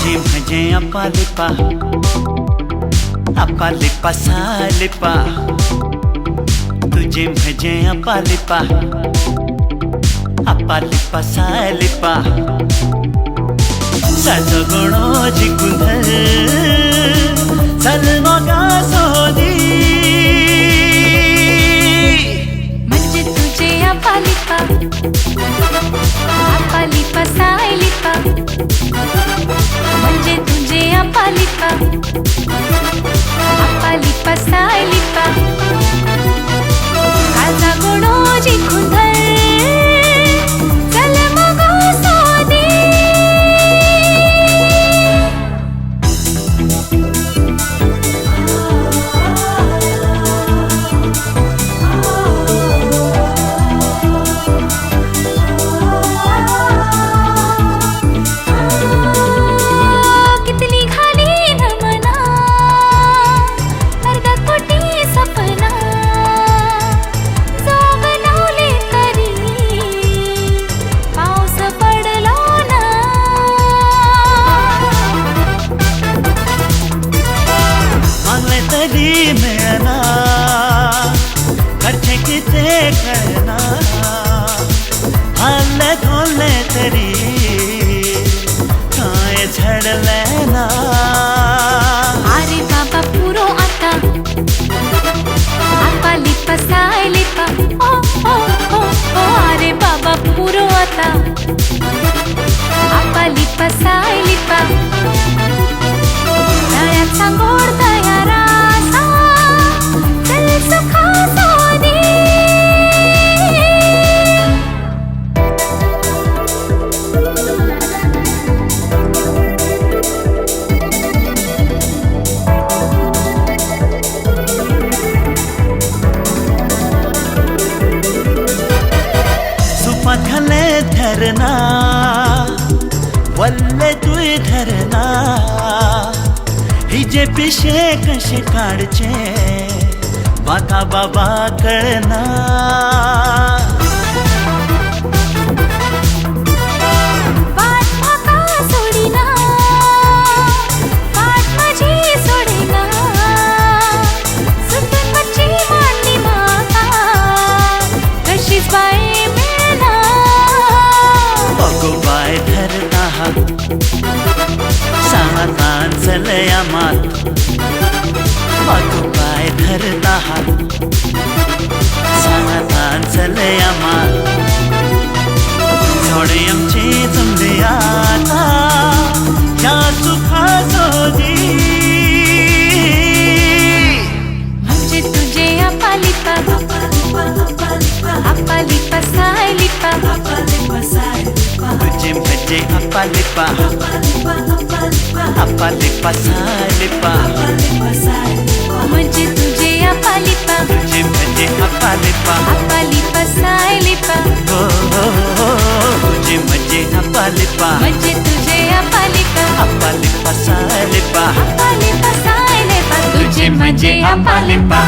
म्हणजे अपालिपा अपालिपा सालिपा तुझे म्हणजे अपालिपा अपालिपा सालिपा सजगुणोजी कुंधल सलमगा सोदी म्हणजे तुझे अपालिपा अपालिपा सालिपा म्हणजे तुझे अपालिपा अपालिपा सालिपा काळजा गोडोजी खुंधल चल मग सोदी मिळना खर्चे किती करना हल्ले धोल्ले तरी काय झडले ना अरे बाबा पुरो आता अपालिपा सालिपा ओ ओ ओ ओ अरे बाबा पुरो आता अपालिपा सालिपा तळ्याचा गोड तयारा पथले धरना वल्ले तुय धरना हिजे पिशे कशे काढचे माता बाबा कळना सावधान चलया मात मागो पाय धरता हात सावधान चलया मात थोडे आमचे जमले आता या सुखा सोदी म्हणजे तुझे अपालिपा अपालिपा सालिपा तुझे म्हणजे अपालिपा अपालिपा सालिपा म्हणजे तुझे अपालिपा तुझे म्हणजे अपालिपा अपालिपा सालिपा हो हो हो तुझे म्हणजे अपालिपा म्हणजे तुझे अपालिपा अपालिपा सालिपा अपालिपा सालिपा तुझे म्हणजे अपालिपा